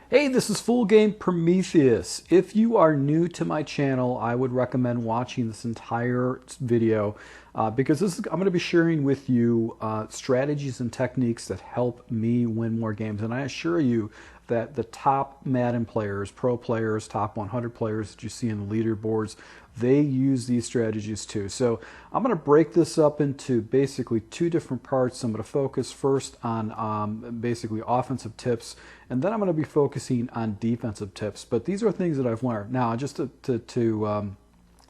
Hey, this is Full Game Prometheus. If you are new to my channel, I would recommend watching this entire video because I'm going to be sharing with you strategies and techniques that help me win more games. And I assure you that the top Madden players, pro players, top 100 players that you see in the leaderboards, they use these strategies too. So I'm going to break this up into basically two different parts. I'm going to focus first on basically offensive tips, and then I'm going to be focusing on defensive tips. But these are things that I've learned. Now, just to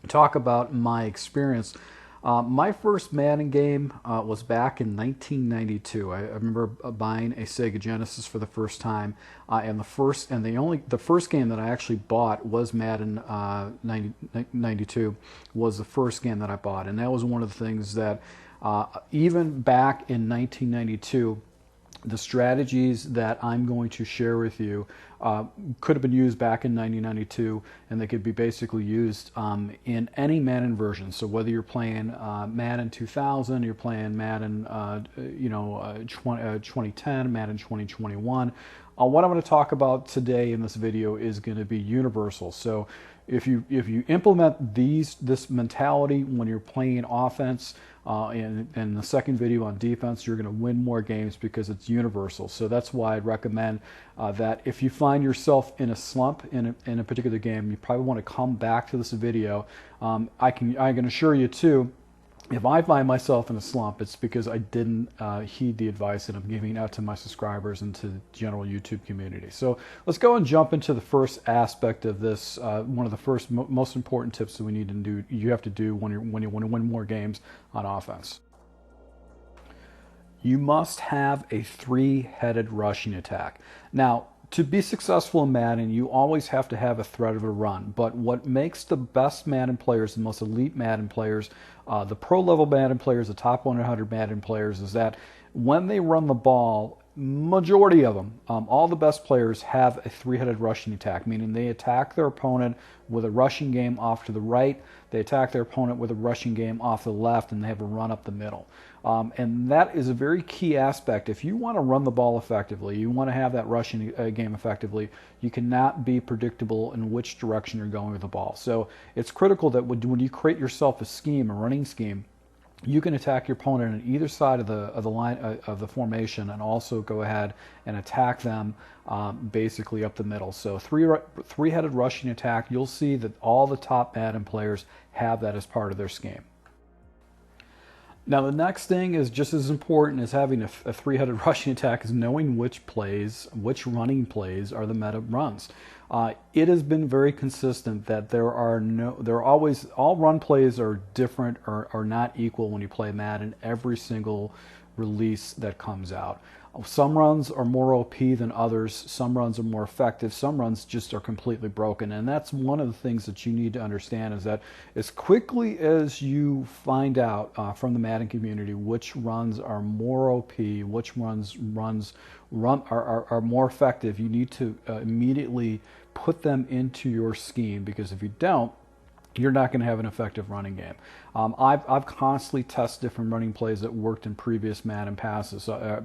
talk about my experience, my first Madden game was back in 1992. I remember buying a Sega Genesis for the first time, and the first game that I actually bought was Madden 92. Was the first game that I bought, and that was one of the things that even back in 1992. The strategies that I'm going to share with you could have been used back in 1992, and they could be basically used in any Madden version. So whether you're playing Madden 2000, you're playing Madden 2010, Madden 2021, what I'm going to talk about today in this video is going to be universal. So if you implement this mentality when you're playing offense, in the second video on defense, you're going to win more games because it's universal. So that's why I'd recommend that if you find yourself in a slump in a particular game, you probably want to come back to this video. I can assure you too, if I find myself in a slump, it's because I didn't heed the advice that I'm giving out to my subscribers and to the general YouTube community. So let's go and jump into the first aspect of this. One of the first most important tips that we need to do, you have to do when you want to win more games on offense. You must have a three-headed rushing attack. Now, to be successful in Madden, you always have to have a threat of a run. But what makes the best Madden players, the most elite Madden players, the pro-level Madden players, the top 100 Madden players, is that when they run the ball, majority of them, all the best players have a three-headed rushing attack, meaning they attack their opponent with a rushing game off to the right, they attack their opponent with a rushing game off to the left, and they have a run up the middle. And that is a very key aspect. If you want to run the ball effectively, you want to have that rushing game effectively, you cannot be predictable in which direction you're going with the ball. So it's critical that when you create yourself a scheme, a running scheme, you can attack your opponent on either side of the line of the formation, and also go ahead and attack them basically up the middle. So three-headed rushing attack. You'll see that all the top Madden players have that as part of their scheme. Now the next thing is just as important as having a three-headed rushing attack is knowing which running plays are the meta runs. It has been very consistent that all run plays are different or are not equal when you play Madden every single release that comes out. Some runs are more OP than others, some runs are more effective, some runs just are completely broken. And that's one of the things that you need to understand, is that as quickly as you find out from the Madden community which runs are more OP, which runs are more effective, you need to immediately put them into your scheme, because if you don't, you're not going to have an effective running game. I've constantly tested different running plays that worked in previous Madden passes. So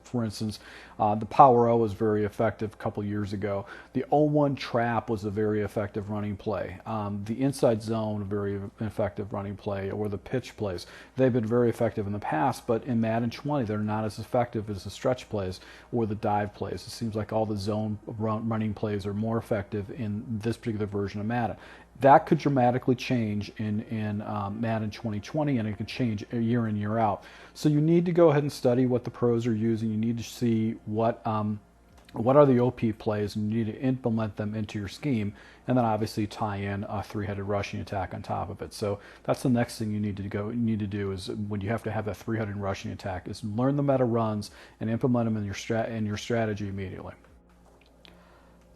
for instance, the Power O was very effective a couple years ago. The 0-1 trap was a very effective running play. The inside zone, a very effective running play, or the pitch plays. They've been very effective in the past, but in Madden 20, they're not as effective as the stretch plays or the dive plays. It seems like all the zone running plays are more effective in this particular version of Madden. That could dramatically change in Madden 2020, and it could change year in, year out. So you need to go ahead and study what the pros are using. You need to see what are the OP plays, and you need to implement them into your scheme, and then obviously tie in a three-headed rushing attack on top of it. So that's the next thing you need to do is, when you have to have that three-headed rushing attack, is learn the meta runs and implement them in your strategy immediately.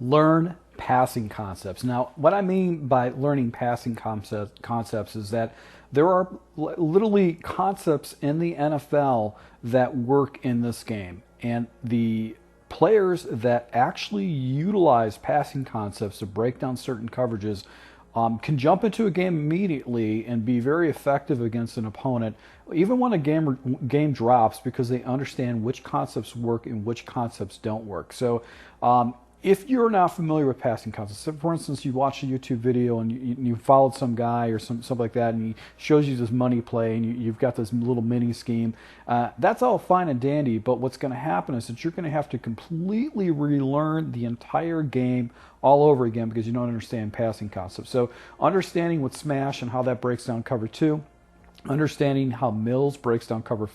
Learn passing concepts. Now, what I mean by learning passing concepts is that there are literally concepts in the NFL that work in this game, and the players that actually utilize passing concepts to break down certain coverages can jump into a game immediately and be very effective against an opponent, even when a game drops, because they understand which concepts work and which concepts don't work. So if you're not familiar with passing concepts, so for instance, you watch a YouTube video and you followed some guy or something like that, and he shows you this money play, and you've got this little mini scheme, that's all fine and dandy, but what's going to happen is that you're going to have to completely relearn the entire game all over again because you don't understand passing concepts. So understanding what smash and how that breaks down cover 2, understanding how Mills breaks down cover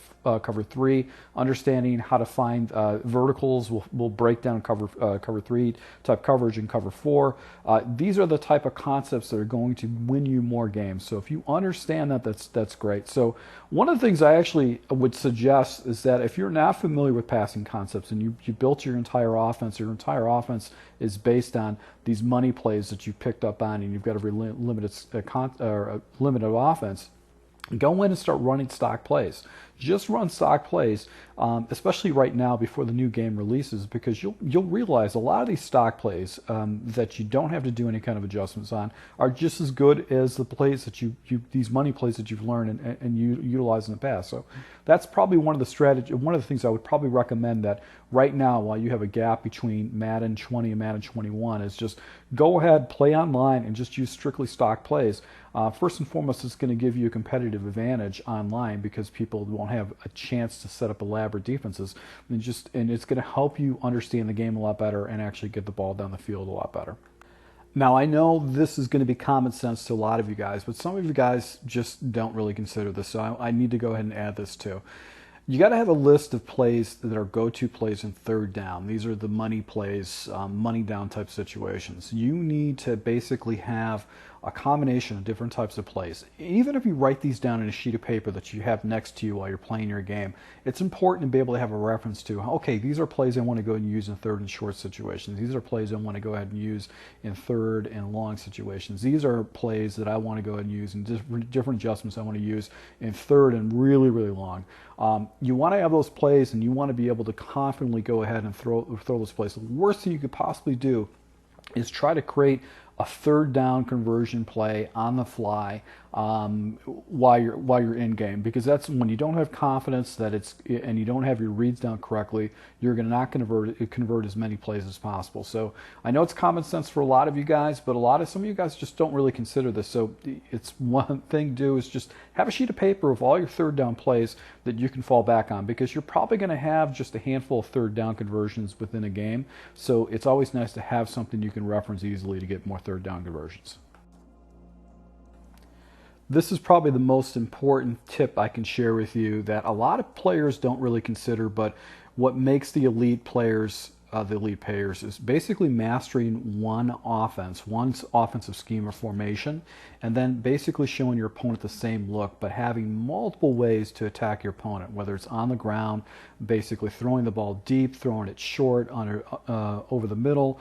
3, understanding how to find verticals will break down cover 3 type coverage in cover 4. These are the type of concepts that are going to win you more games. So if you understand that, that's great. So one of the things I actually would suggest is that if you're not familiar with passing concepts and you built your entire offense is based on these money plays that you picked up on, and you've got a limited offense, go in and start running stock plays. Just run stock plays, especially right now before the new game releases, because you'll realize a lot of these stock plays that you don't have to do any kind of adjustments on are just as good as the plays that these money plays that you've learned and you utilize in the past. So that's probably one of the things I would probably recommend that right now, while you have a gap between Madden 20 and Madden 21, is just go ahead, play online, and just use strictly stock plays. First and foremost, it's going to give you a competitive advantage online because people won't have a chance to set up elaborate defenses, and it's going to help you understand the game a lot better and actually get the ball down the field a lot better. Now, I know this is going to be common sense to a lot of you guys, but some of you guys just don't really consider this, so I need to go ahead and add this too. You got to have a list of plays that are go-to plays in third down. These are the money plays, money down type situations. You need to basically have a combination of different types of plays. Even if you write these down in a sheet of paper that you have next to you while you're playing your game, it's important to be able to have a reference to, okay, these are plays I want to go ahead and use in third and short situations. These are plays I want to go ahead and use in third and long situations. These are plays that I want to go ahead and use in different adjustments I want to use in third and really, really long. You want to have those plays, and you want to be able to confidently go ahead and throw those plays. The worst thing you could possibly do is try to create a third down conversion play on the fly while you're in game, because that's when you don't have confidence that and you don't have your reads down correctly, you're not going to convert as many plays as possible. So I know it's common sense for a lot of you guys, but some of you guys just don't really consider this. So it's one thing to do is just have a sheet of paper of all your third down plays that you can fall back on, because you're probably going to have just a handful of third down conversions within a game. So it's always nice to have something you can reference easily to get more third down conversions. This is probably the most important tip I can share with you that a lot of players don't really consider, but what makes the elite players the elite players is basically mastering one offensive scheme or formation, and then basically showing your opponent the same look, but having multiple ways to attack your opponent, whether it's on the ground, basically throwing the ball deep, throwing it short, over the middle.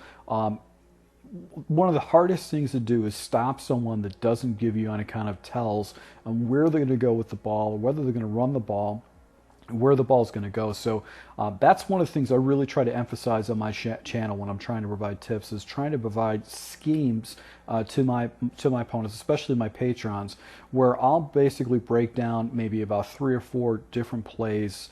One of the hardest things to do is stop someone that doesn't give you any kind of tells on where they're going to go with the ball, whether they're going to run the ball, where the ball is going to go. So that's one of the things I really try to emphasize on my channel when I'm trying to provide tips, is trying to provide schemes to my opponents, especially my patrons, where I'll basically break down maybe about 3 or 4 different plays,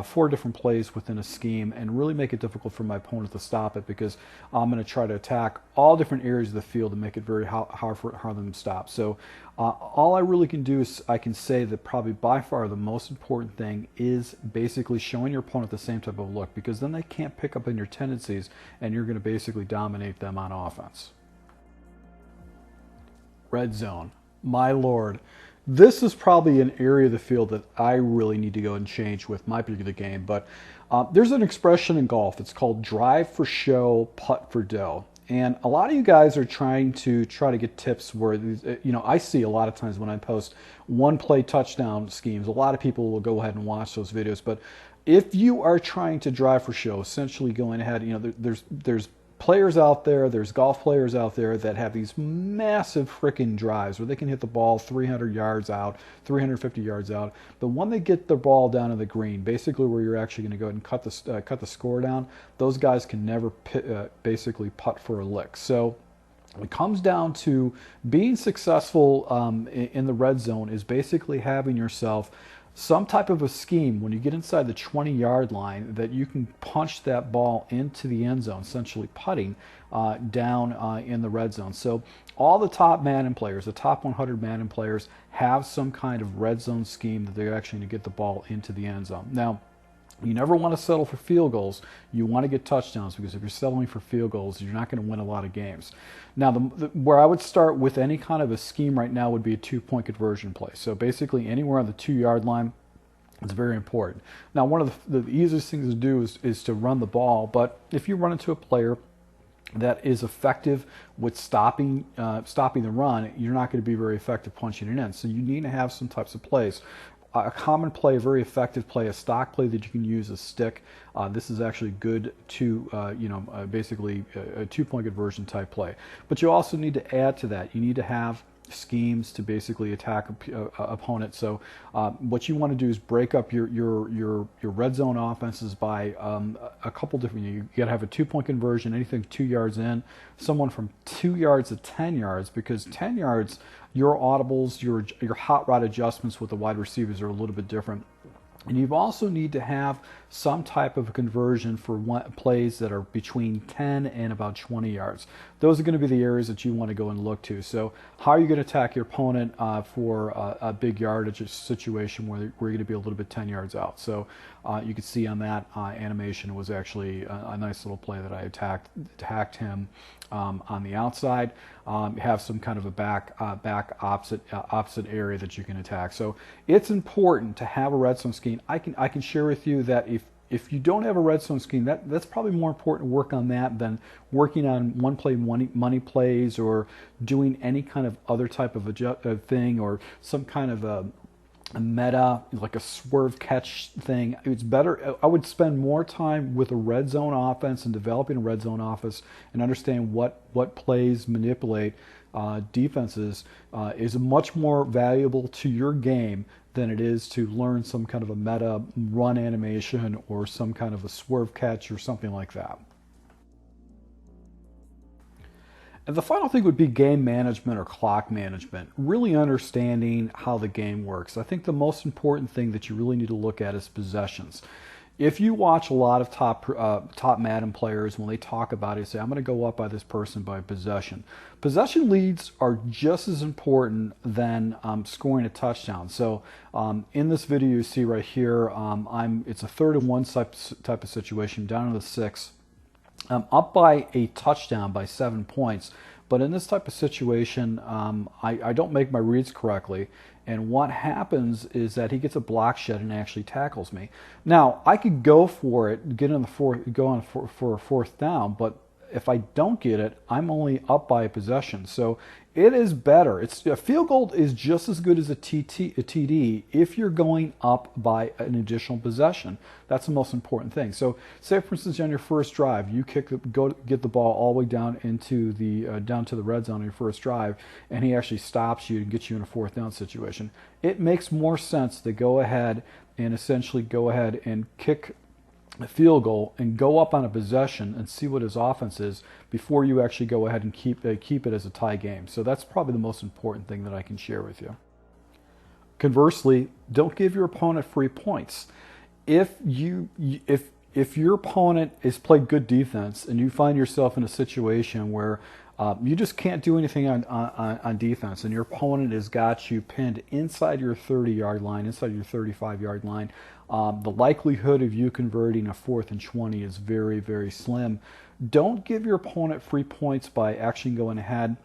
4 different plays within a scheme, and really make it difficult for my opponent to stop it, because I'm going to try to attack all different areas of the field and make it very hard for them to stop. So all I really can do is I can say that probably by far the most important thing is basically showing your opponent the same type of look, because then they can't pick up on your tendencies and you're going to basically dominate them on offense. Red zone. My Lord. This is probably an area of the field that I really need to go and change with my particular game, but there's an expression in golf. It's called drive for show, putt for dough. And a lot of you guys are trying to get tips where, I see a lot of times when I post one play touchdown schemes, a lot of people will go ahead and watch those videos. But if you are trying to drive for show, essentially going ahead, there's players out there, there's golf players out there that have these massive freaking drives where they can hit the ball 300 yards out, 350 yards out. But when they get the ball down to the green, basically where you're actually going to go ahead and cut the score down, those guys can never basically putt for a lick. So It comes down to being successful in the red zone is basically having yourself some type of a scheme when you get inside the 20-yard line that you can punch that ball into the end zone, essentially putting down in the red zone. So all the top Madden players, the top 100 Madden players, have some kind of red zone scheme that they're actually going to get the ball into the end zone. Now, you never want to settle for field goals. You want to get touchdowns, because if you're settling for field goals, you're not going to win a lot of games. Now, where I would start with any kind of a scheme right now would be a 2-point conversion play. So basically anywhere on the 2-yard line is very important. Now, one of the easiest things to do is to run the ball, but if you run into a player that is effective with stopping the run, you're not going to be very effective punching it in. So you need to have some types of plays. A common play, a very effective play, a stock play that you can use, a stick. This is actually good to, basically a 2-point conversion type play. But you also need to add to that. You need to have schemes to basically attack opponent. So what you want to do is break up your red zone offenses by a couple different. You got to have a 2-point conversion, anything 2 yards in, someone from 2 yards to 10 yards, because 10 yards, your audibles, your hot rod adjustments with the wide receivers are a little bit different. And you also need to have some type of a conversion for plays that are between 10 and about 20 yards. Those are going to be the areas that you want to go and look to. So how are you going to attack your opponent for a big yardage situation where you're going to be a little bit 10 yards out? So you can see on that animation, it was actually a nice little play that I attacked him on the outside. Have some kind of a back opposite area that you can attack. So it's important to have a red zone scheme. I can share with you that if you don't have a red zone scheme, that's probably more important to work on that than working on one play money plays, or doing any kind of other type of thing, or some kind of a meta, like a swerve catch thing. It's better. I would spend more time with a red zone offense and developing a red zone offense and understand what plays manipulate defenses is much more valuable to your game than it is to learn some kind of a meta run animation or some kind of a swerve catch or something like that. And the final thing would be game management or clock management, really understanding how the game works. I think the most important thing that you really need to look at is possessions. If you watch a lot of top Madden players, when they talk about it, say, I'm going to go up by this person by possession. Possession leads are just as important than scoring a touchdown. So in this video you see right here, it's a 3rd and 1 type of situation, down to the 6. Up by a touchdown by 7 points. But in this type of situation, I don't make my reads correctly. And what happens is that he gets a block shed and actually tackles me. Now, I could go for it, go on for a 4th down, but if I don't get it, I'm only up by a possession. So it is better. A field goal is just as good as a TD if you're going up by an additional possession. That's the most important thing. So say, for instance, on your first drive, you get the ball all the way down into down to the red zone on your first drive, and he actually stops you and gets you in a 4th down situation. It makes more sense to go ahead and essentially kick a field goal and go up on a possession and see what his offense is before you actually go ahead and keep it as a tie game. So that's probably the most important thing that I can share with you. Conversely, don't give your opponent free points. If your opponent has played good defense and you find yourself in a situation where you just can't do anything on defense, and your opponent has got you pinned inside your 30-yard line, inside your 35-yard line, the likelihood of you converting a 4th and 20 is very, very slim. Don't give your opponent free points by actually going ahead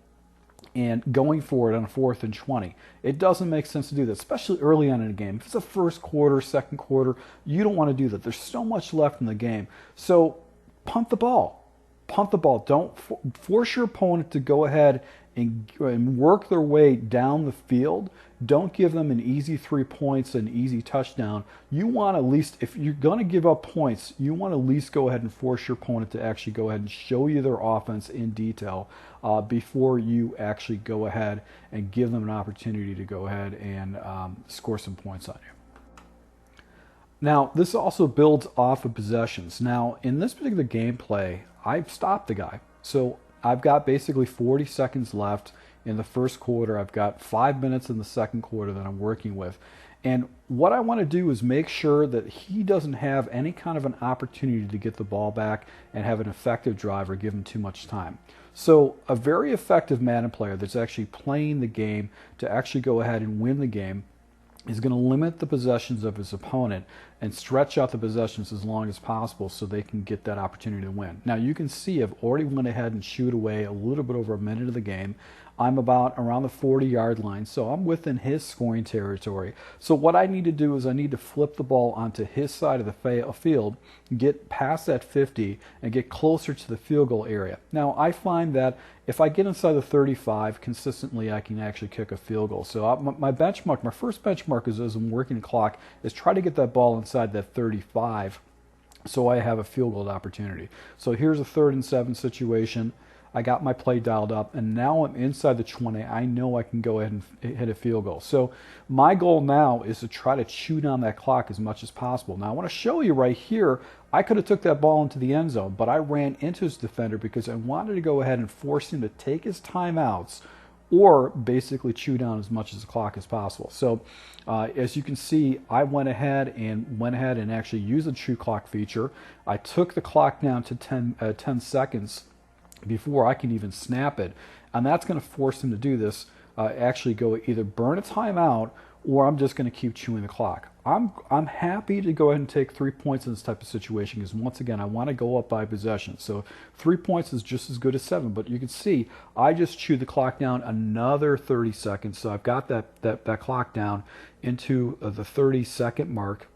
and going for it on a 4th and 20. It doesn't make sense to do that, especially early on in a game. If it's a 1st quarter, 2nd quarter, you don't want to do that. There's so much left in the game. So punt the ball. Punt the ball. Don't force your opponent to go ahead and work their way down the field. Don't give them an easy 3 points, an easy touchdown. You want at least, if you're going to give up points, you want to at least go ahead and force your opponent to actually go ahead and show you their offense in detail before you actually go ahead and give them an opportunity to go ahead and score some points on you. Now, this also builds off of possessions. Now, in this particular gameplay, I've stopped the guy. So I've got basically 40 seconds left in the first quarter. I've got 5 minutes in the second quarter that I'm working with. And what I want to do is make sure that he doesn't have any kind of an opportunity to get the ball back and have an effective drive or give him too much time. So a very effective Madden player that's actually playing the game to actually go ahead and win the game is going to limit the possessions of his opponent and stretch out the possessions as long as possible so they can get that opportunity to win. Now you can see I've already went ahead and chewed away a little bit over a minute of the game. I'm about around the 40-yard line, so I'm within his scoring territory. So what I need to do is I need to flip the ball onto his side of the field, get past that 50, and get closer to the field goal area. Now I find that if I get inside the 35 consistently, I can actually kick a field goal. So my benchmark, my first benchmark is as I'm working the clock, is try to get that ball inside that 35 so I have a field goal opportunity. So here's a 3rd and 7 situation. I got my play dialed up, and now I'm inside the 20. I know I can go ahead and hit a field goal. So my goal now is to try to chew down that clock as much as possible. Now I want to show you right here, I could have took that ball into the end zone, but I ran into his defender because I wanted to go ahead and force him to take his timeouts or basically chew down as much of the clock as possible. So as you can see, I went ahead and actually used the chew clock feature. I took the clock down to 10 seconds before I can even snap it, and that's going to force him to do this, actually go either burn a timeout or I'm just going to keep chewing the clock. I'm happy to go ahead and take 3 points in this type of situation because once again I want to go up by possession. So 3 points is just as good as 7, but you can see I just chewed the clock down another 30 seconds. So I've got that clock down into the 30-second mark,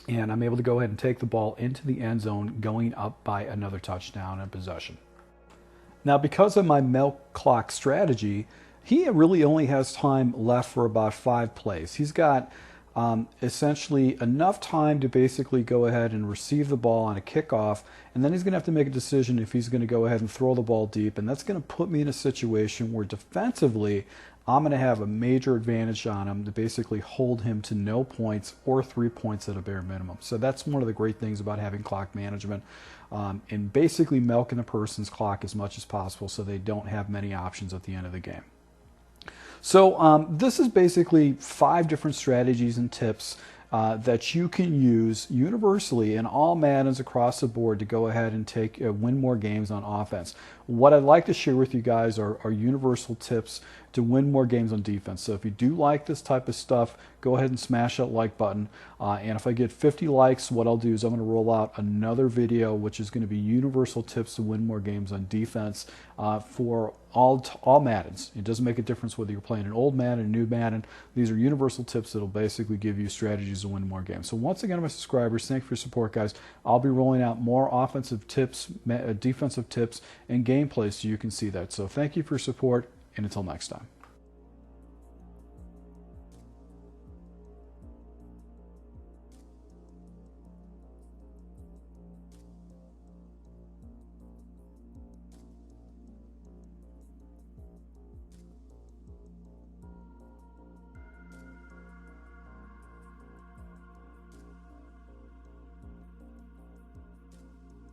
and I'm able to go ahead and take the ball into the end zone, going up by another touchdown and possession. Now, because of my milk clock strategy, he really only has time left for about 5 plays. He's got essentially enough time to basically go ahead and receive the ball on a kickoff, and then he's going to have to make a decision if he's going to go ahead and throw the ball deep, and that's going to put me in a situation where defensively I'm going to have a major advantage on him to basically hold him to no points or 3 points at a bare minimum. So that's one of the great things about having clock management, and basically milking a person's clock as much as possible so they don't have many options at the end of the game. So this is basically 5 different strategies and tips that you can use universally in all Maddens across the board to go ahead and win more games on offense. What I'd like to share with you guys are universal tips to win more games on defense. So if you do like this type of stuff, go ahead and smash that like button. And if I get 50 likes, what I'll do is I'm going to roll out another video, which is going to be universal tips to win more games on defense for all Maddens. It doesn't make a difference whether you're playing an old Madden or new Madden. These are universal tips that will basically give you strategies to win more games. So once again, my subscribers, thank you for your support, guys. I'll be rolling out more offensive tips, defensive tips, and gameplays so you can see that. So thank you for your support, and until next time.